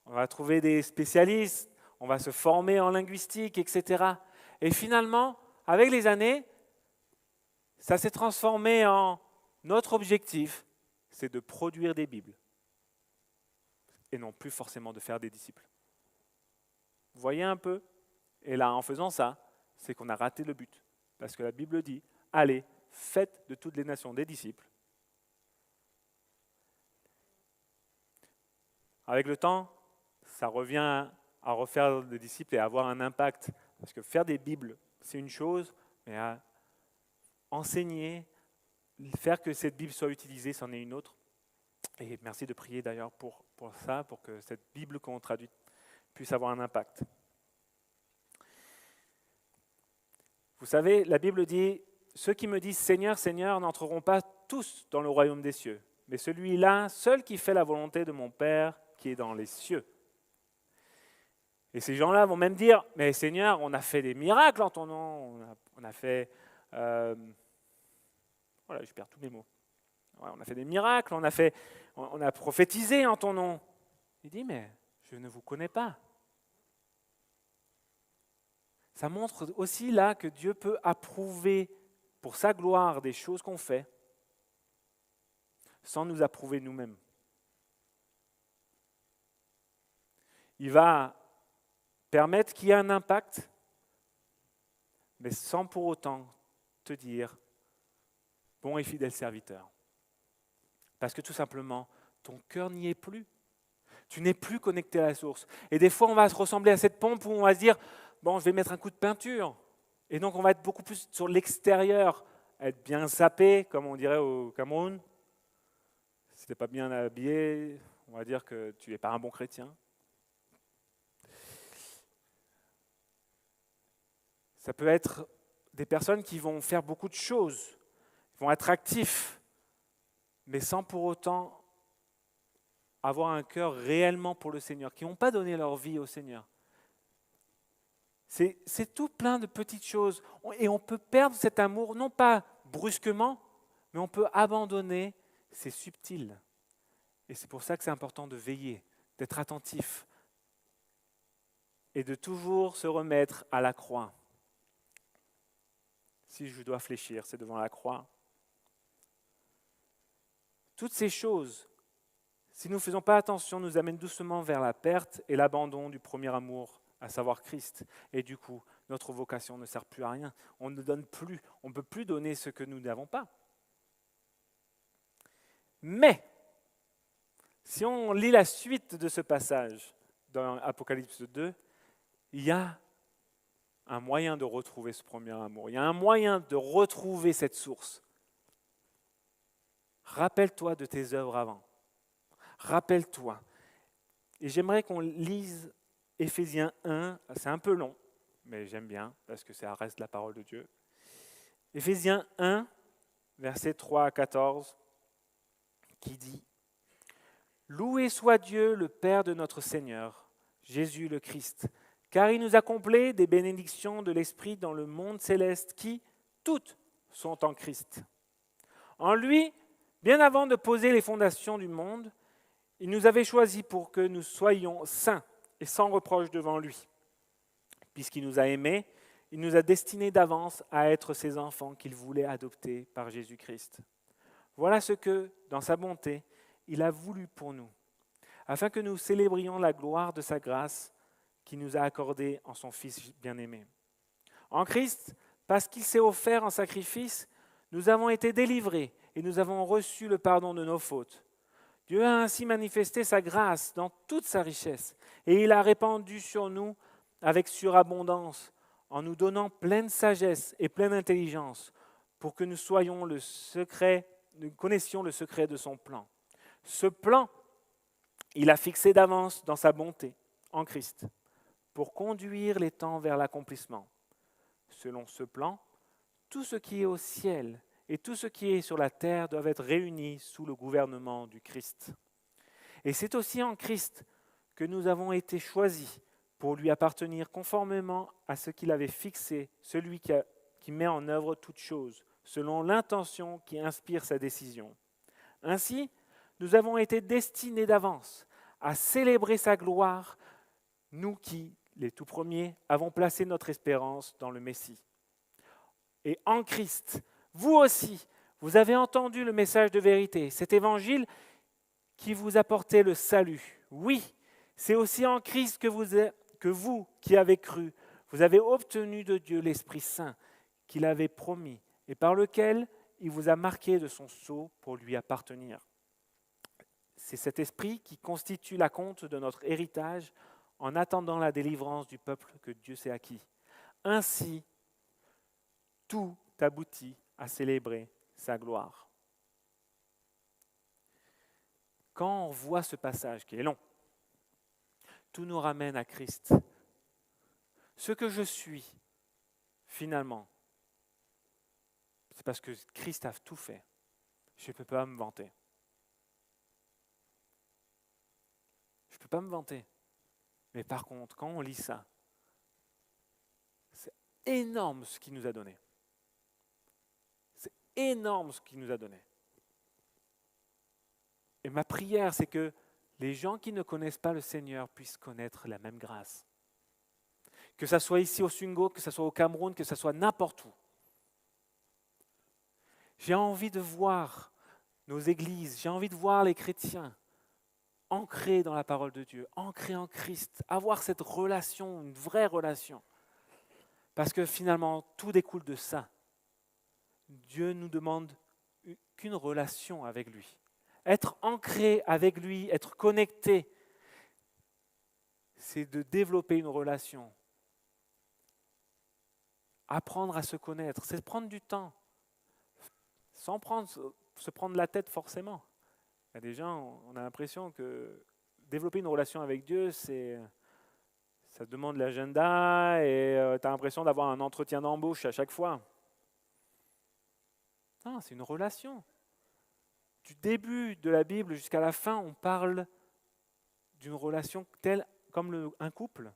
On va trouver des spécialistes, on va se former en linguistique, etc. Et finalement, avec les années, ça s'est transformé en notre objectif, c'est de produire des Bibles. Et non plus forcément de faire des disciples. Vous voyez un peu? Et là, en faisant ça, c'est qu'on a raté le but. Parce que la Bible dit, allez, faites de toutes les nations des disciples. Avec le temps, ça revient à refaire des disciples et à avoir un impact. Parce que faire des Bibles, c'est une chose, mais à enseigner, faire que cette Bible soit utilisée, c'en est une autre. Et merci de prier d'ailleurs pour ça, pour que cette Bible qu'on traduit puisse avoir un impact. Vous savez, la Bible dit, ceux qui me disent Seigneur, Seigneur n'entreront pas tous dans le royaume des cieux, mais celui-là, seul qui fait la volonté de mon Père qui est dans les cieux. Et ces gens-là vont même dire, mais Seigneur, on a fait des miracles en ton nom, on a fait... voilà, je perds tous mes mots. Ouais, on a fait des miracles, on a prophétisé en ton nom. Il dit, mais je ne vous connais pas. Ça montre aussi là que Dieu peut approuver pour sa gloire des choses qu'on fait sans nous approuver nous-mêmes. Il va permettre qu'il y ait un impact, mais sans pour autant te dire « bon et fidèle serviteur ». Parce que tout simplement, ton cœur n'y est plus. Tu n'es plus connecté à la source. Et des fois, on va se ressembler à cette pompe où on va se dire « bon, je vais mettre un coup de peinture ». Et donc, on va être beaucoup plus sur l'extérieur, être bien sapé, comme on dirait au Cameroun. Si tu n'es pas bien habillé, on va dire que tu n'es pas un bon chrétien. Ça peut être des personnes qui vont faire beaucoup de choses, vont être actifs, mais sans pour autant avoir un cœur réellement pour le Seigneur, qui n'ont pas donné leur vie au Seigneur. C'est tout plein de petites choses. Et on peut perdre cet amour, non pas brusquement, mais on peut abandonner. C'est subtil. Et c'est pour ça que c'est important de veiller, d'être attentif et de toujours se remettre à la croix. Si je dois fléchir, c'est devant la croix. Toutes ces choses, si nous ne faisons pas attention, nous amènent doucement vers la perte et l'abandon du premier amour, à savoir Christ. Et du coup, notre vocation ne sert plus à rien. On ne donne plus, on ne peut plus donner ce que nous n'avons pas. Mais, si on lit la suite de ce passage dans Apocalypse 2, il y a un moyen de retrouver ce premier amour. Il y a un moyen de retrouver cette source. Rappelle-toi de tes œuvres avant. Rappelle-toi. Et j'aimerais qu'on lise Éphésiens 1. C'est un peu long, mais j'aime bien parce que ça reste la parole de Dieu. Éphésiens 1, versets 3 à 14, qui dit « Loué soit Dieu, le Père de notre Seigneur, Jésus le Christ, car il nous a comblés des bénédictions de l'Esprit dans le monde céleste qui, toutes, sont en Christ. En lui, bien avant de poser les fondations du monde, il nous avait choisis pour que nous soyons saints et sans reproche devant lui. Puisqu'il nous a aimés, il nous a destinés d'avance à être ses enfants qu'il voulait adopter par Jésus-Christ. Voilà ce que, dans sa bonté, il a voulu pour nous, afin que nous célébrions la gloire de sa grâce qu'il nous a accordée en son Fils bien-aimé. En Christ, parce qu'il s'est offert en sacrifice, nous avons été délivrés et nous avons reçu le pardon de nos fautes. Dieu a ainsi manifesté sa grâce dans toute sa richesse et il a répandu sur nous avec surabondance en nous donnant pleine sagesse et pleine intelligence pour que nous connaissions le secret de son plan. Ce plan, il a fixé d'avance dans sa bonté en Christ pour conduire les temps vers l'accomplissement. Selon ce plan, tout ce qui est au ciel et tout ce qui est sur la terre doivent être réunis sous le gouvernement du Christ. Et c'est aussi en Christ que nous avons été choisis pour lui appartenir conformément à ce qu'il avait fixé, celui qui met en œuvre toutes choses, selon l'intention qui inspire sa décision. Ainsi, nous avons été destinés d'avance à célébrer sa gloire, nous qui, les tout premiers, avons placé notre espérance dans le Messie. Et en Christ, vous aussi, vous avez entendu le message de vérité, cet évangile qui vous apportait le salut. Oui, c'est aussi en Christ que vous qui avez cru, vous avez obtenu de Dieu l'Esprit Saint qu'il avait promis et par lequel il vous a marqué de son sceau pour lui appartenir. C'est cet esprit qui constitue l'acompte de notre héritage en attendant la délivrance du peuple que Dieu s'est acquis. Ainsi, tout aboutit à célébrer sa gloire. Quand on voit ce passage qui est long, tout nous ramène à Christ. Ce que je suis, finalement, c'est parce que Christ a tout fait. Je ne peux pas me vanter. Je ne peux pas me vanter. Mais par contre, quand on lit ça, c'est énorme ce qu'il nous a donné. C'est énorme ce qu'il nous a donné. Et ma prière, c'est que les gens qui ne connaissent pas le Seigneur puissent connaître la même grâce. Que ça soit ici au Sungo, que ça soit au Cameroun, que ça soit n'importe où. J'ai envie de voir nos églises, j'ai envie de voir les chrétiens ancrés dans la parole de Dieu, ancrés en Christ, avoir cette relation, une vraie relation. Parce que finalement, tout découle de ça. Dieu nous demande qu'une relation avec lui. Être ancré avec lui, être connecté, c'est de développer une relation. Apprendre à se connaître, c'est prendre du temps, sans se prendre la tête forcément. Il y a des gens, on a l'impression que développer une relation avec Dieu, ça demande l'agenda et tu as l'impression d'avoir un entretien d'embauche à chaque fois. Non, c'est une relation. Du début de la Bible jusqu'à la fin, on parle d'une relation telle comme un couple.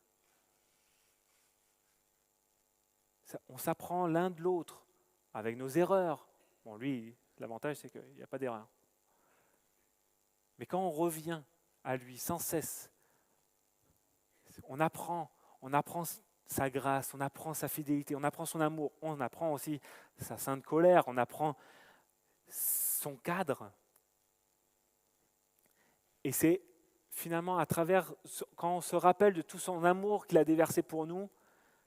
On s'apprend l'un de l'autre avec nos erreurs. Bon, lui, l'avantage, c'est qu'il n'y a pas d'erreur. Mais quand on revient à lui sans cesse, on apprend sa grâce, on apprend sa fidélité, on apprend son amour, on apprend aussi sa sainte colère, on apprend son cadre. Et c'est finalement à travers, quand on se rappelle de tout son amour qu'il a déversé pour nous,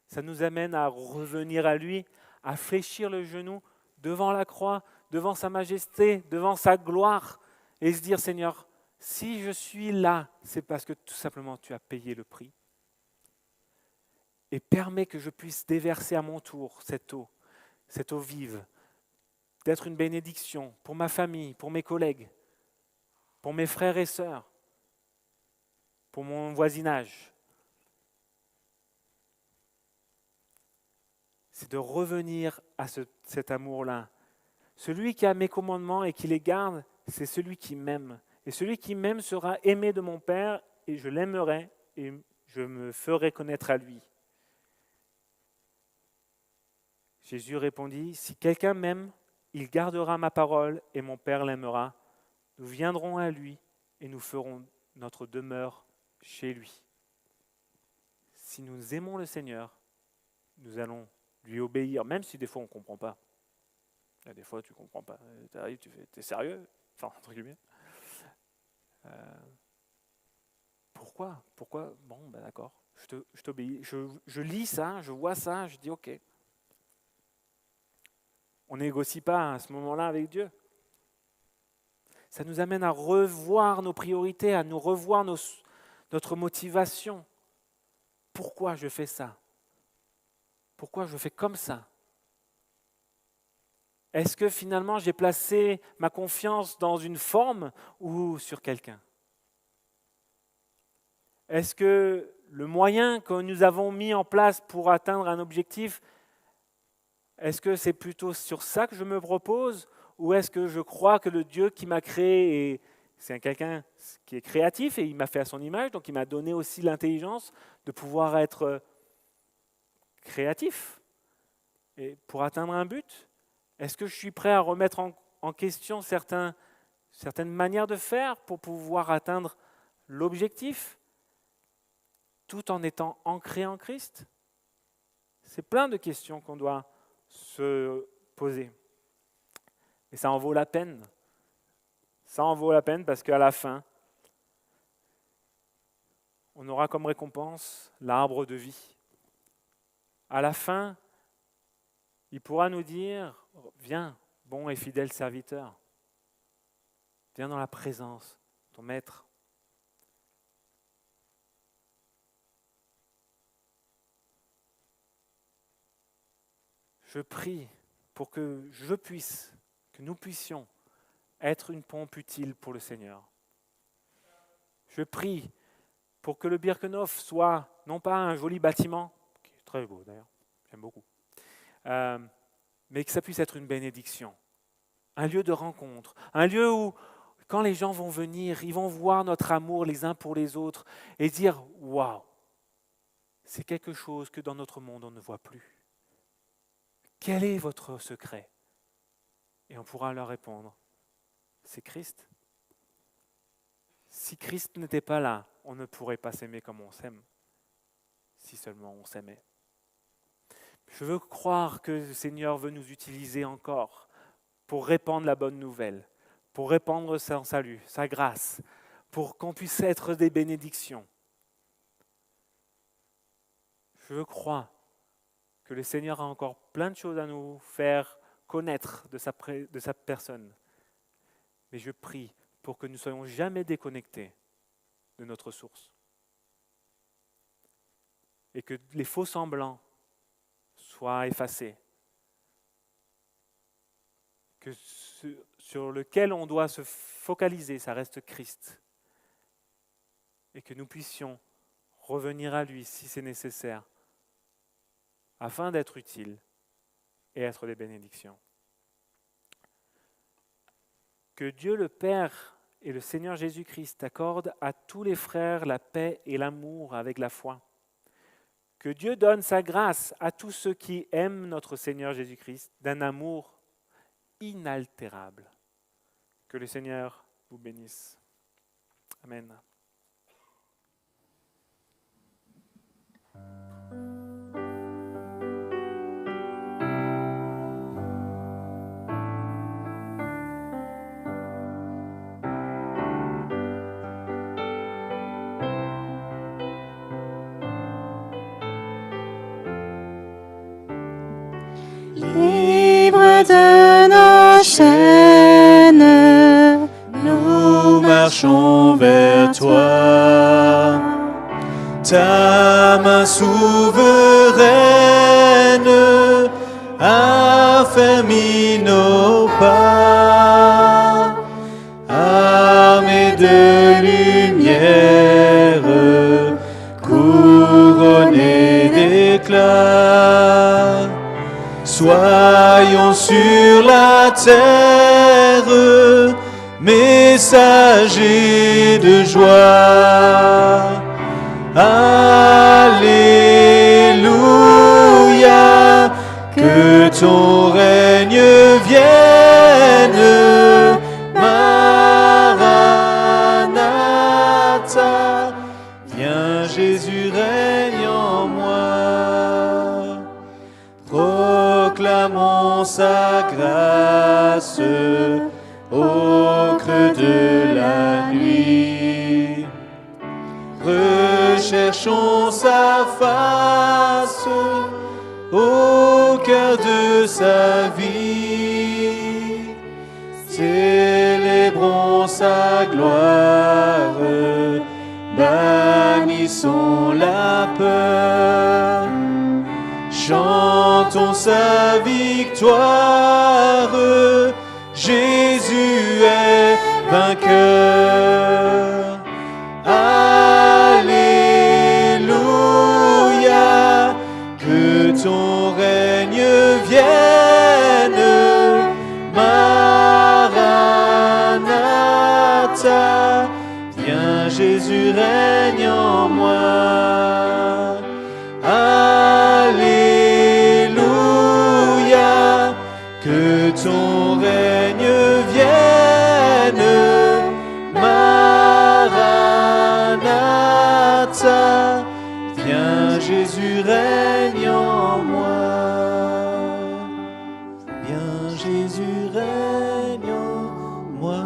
ça nous amène à revenir à lui, à fléchir le genou devant la croix, devant sa majesté, devant sa gloire, et se dire, Seigneur, si je suis là, c'est parce que tout simplement tu as payé le prix. Et permets que je puisse déverser à mon tour cette eau vive, d'être une bénédiction pour ma famille, pour mes collègues, pour mes frères et sœurs, pour mon voisinage. C'est de revenir à cet amour-là. Celui qui a mes commandements et qui les garde, c'est celui qui m'aime. Et celui qui m'aime sera aimé de mon Père, et je l'aimerai, et je me ferai connaître à lui. Jésus répondit, si quelqu'un m'aime, il gardera ma parole, et mon Père l'aimera. Nous viendrons à lui, et nous ferons notre demeure chez lui. Si nous aimons le Seigneur, nous allons lui obéir, même si des fois on ne comprend pas. Là, des fois tu ne comprends pas. Tu arrives, tu fais, t'es sérieux? Enfin, entre guillemets. Pourquoi? Bon, ben d'accord, je t'obéis. Je lis ça, je vois ça, je dis ok. On ne négocie pas à ce moment-là avec Dieu. Ça nous amène à revoir nos priorités, à nous revoir notre motivation. Pourquoi je fais ça? Pourquoi je fais comme ça? Est-ce que finalement j'ai placé ma confiance dans une forme ou sur quelqu'un? Est-ce que le moyen que nous avons mis en place pour atteindre un objectif, est-ce que c'est plutôt sur ça que je me repose ou est-ce que je crois que le Dieu qui m'a créé, c'est quelqu'un qui est créatif et il m'a fait à son image, donc il m'a donné aussi l'intelligence de pouvoir être créatif et pour atteindre un but? Est-ce que je suis prêt à remettre en question certaines manières de faire pour pouvoir atteindre l'objectif tout en étant ancré en Christ? C'est plein de questions qu'on doit se poser. Et ça en vaut la peine. Ça en vaut la peine parce qu'à la fin, on aura comme récompense l'arbre de vie. À la fin, il pourra nous dire, viens, bon et fidèle serviteur. Viens dans la présence de ton maître. Je prie pour que nous puissions être une pompe utile pour le Seigneur. Je prie pour que le Birkenhof soit non pas un joli bâtiment, qui est très beau d'ailleurs, j'aime beaucoup, mais que ça puisse être une bénédiction, un lieu de rencontre, un lieu où, quand les gens vont venir, ils vont voir notre amour les uns pour les autres et dire « Waouh, c'est quelque chose que dans notre monde on ne voit plus. Quel est votre secret ?» Et on pourra leur répondre « C'est Christ. » Si Christ n'était pas là, on ne pourrait pas s'aimer comme on s'aime, si seulement on s'aimait. Je veux croire que le Seigneur veut nous utiliser encore pour répandre la bonne nouvelle, pour répandre son salut, sa grâce, pour qu'on puisse être des bénédictions. Je veux croire que le Seigneur a encore plein de choses à nous faire connaître de sa personne. Mais je prie pour que nous ne soyons jamais déconnectés de notre source. Et que les faux semblants soient effacés. Que sur lequel on doit se focaliser, ça reste Christ. Et que nous puissions revenir à lui si c'est nécessaire, afin d'être utiles et être des bénédictions. Que Dieu le Père et le Seigneur Jésus-Christ accordent à tous les frères la paix et l'amour avec la foi. Que Dieu donne sa grâce à tous ceux qui aiment notre Seigneur Jésus-Christ d'un amour inaltérable. Que le Seigneur vous bénisse. Amen. Libre de nos chaînes, Nous marchons vers toi. Ta main souveraine affermit nos pas. Armés de lumière, couronnés d'éclat. Soyons sur la terre, messagers de joie. Alléluia, que ton règne vienne. Maranatha, viens Jésus, règne en moi. Proclamons sa grâce au creux de la nuit. Recherchons sa face au cœur de sa vie. Célébrons sa gloire, bannissons la peur. Chantons sa victoire, Jésus est vainqueur. Alléluia, que ton règne vienne. Maranatha, viens Jésus, règne en moi. Alléluia, que ton règne vienne. Maranatha, viens Jésus, règne en moi. Viens Jésus, règne en moi.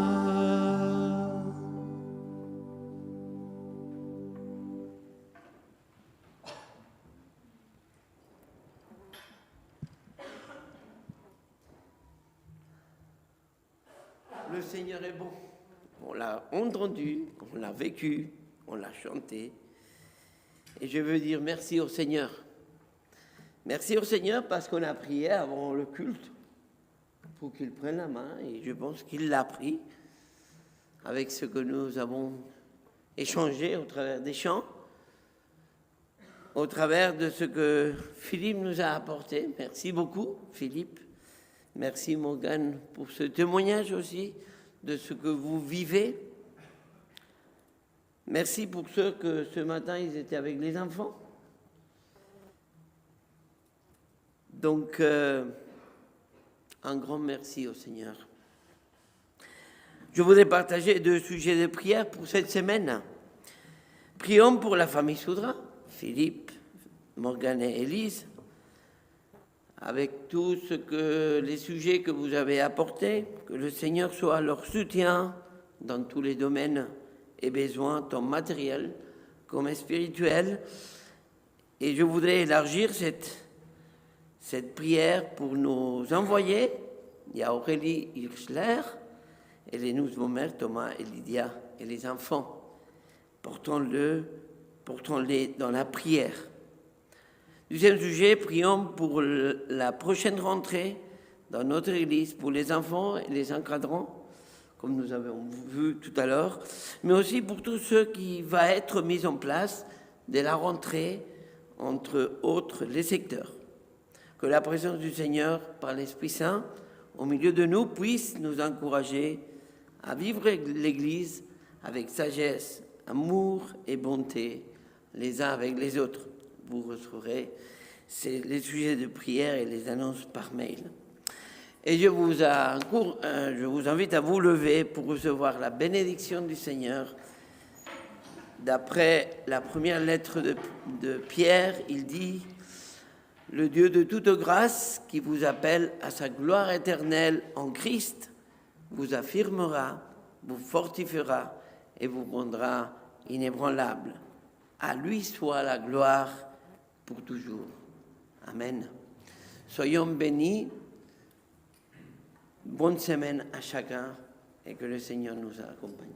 Le Seigneur est bon. On l'a entendu, on l'a vécu, on l'a chanté. Et je veux dire merci au Seigneur. Merci au Seigneur parce qu'on a prié avant le culte pour qu'il prenne la main. Et je pense qu'il l'a pris avec ce que nous avons échangé au travers des chants, au travers de ce que Philippe nous a apporté. Merci beaucoup, Philippe. Merci Morgane pour ce témoignage aussi de ce que vous vivez. Merci pour ceux que ce matin ils étaient avec les enfants. Donc, un grand merci au Seigneur. Je voudrais partager 2 sujets de prière pour cette semaine. Prions pour la famille Soudra, Philippe, Morgane et Élise, avec tous les sujets que vous avez apportés, que le Seigneur soit leur soutien dans tous les domaines et besoins, tant matériels comme spirituels. Et je voudrais élargir cette prière pour nos envoyés. Il y a Aurélie Hirschler, Elénouz Vomer, Thomas et Lydia et les enfants. Portons-les dans la prière. Deuxième sujet, prions pour la prochaine rentrée dans notre église, pour les enfants et les encadrants, comme nous avons vu tout à l'heure, mais aussi pour tous ceux qui vont être mis en place dès la rentrée, entre autres les secteurs. Que la présence du Seigneur, par l'Esprit Saint, au milieu de nous, puisse nous encourager à vivre l'Église avec sagesse, amour et bonté, les uns avec les autres. Vous recevrez les sujets de prière et les annonces par mail. Et je vous invite à vous lever pour recevoir la bénédiction du Seigneur. D'après la première lettre de Pierre, il dit « Le Dieu de toute grâce qui vous appelle à sa gloire éternelle en Christ vous affirmera, vous fortifiera et vous rendra inébranlable. À lui soit la gloire pour toujours. » Amen. Soyons bénis. Bonne semaine à chacun et que le Seigneur nous accompagne.